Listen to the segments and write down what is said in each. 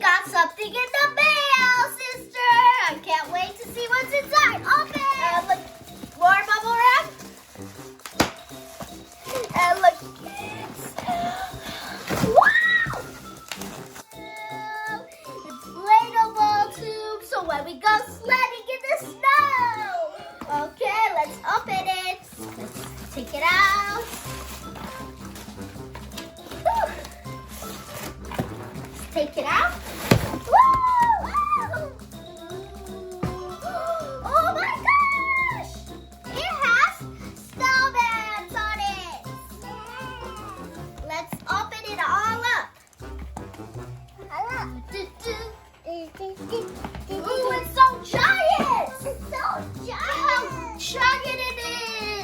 got something in the mail, sister. I can't wait to see what's inside. Open. Look, more bubble wrap. And look, kids. Wow! Inflatable tube, so when we go sledding in the snow. Okay, let's open it. Let's take it out. Take it out. Woo! Oh my gosh! It has snow bands on it. Let's open it all up. Ooh, it's so giant! It's so giant! How giant it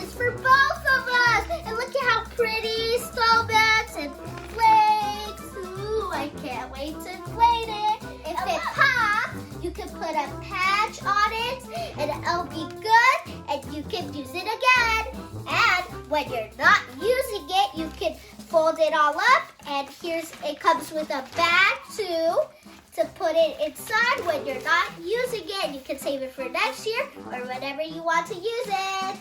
is for both of us! And look at how pretty snow bands and flakes. Ooh, I can't wait to inflate it. If it pops, you can put a patch on it and it'll be good and you can use it again. And when you're not using it, you can fold it all up and it comes with a bag too to put it inside when you're not using it. You can save it for next year or whenever you want to use it.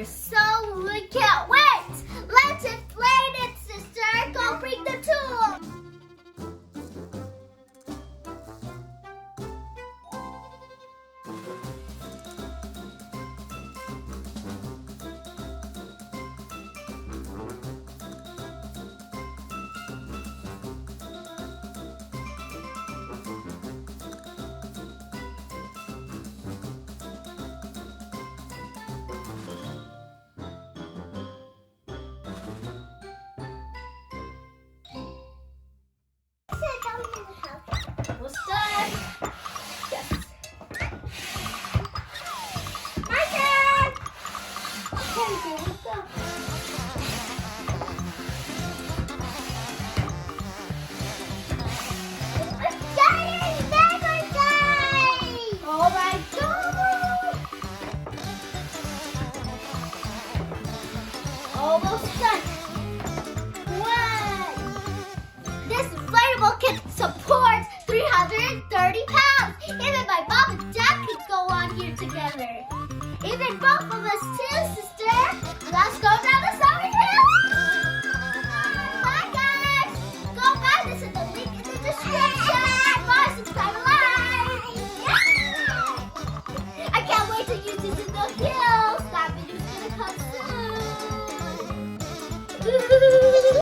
So we can't wait. Let's inflate it, sister. Go bring the tool. Almost done. Yes. My turn. Okay, here we go. It's getting bigger, guys. Oh my God. Almost done. Wow. This inflatable can support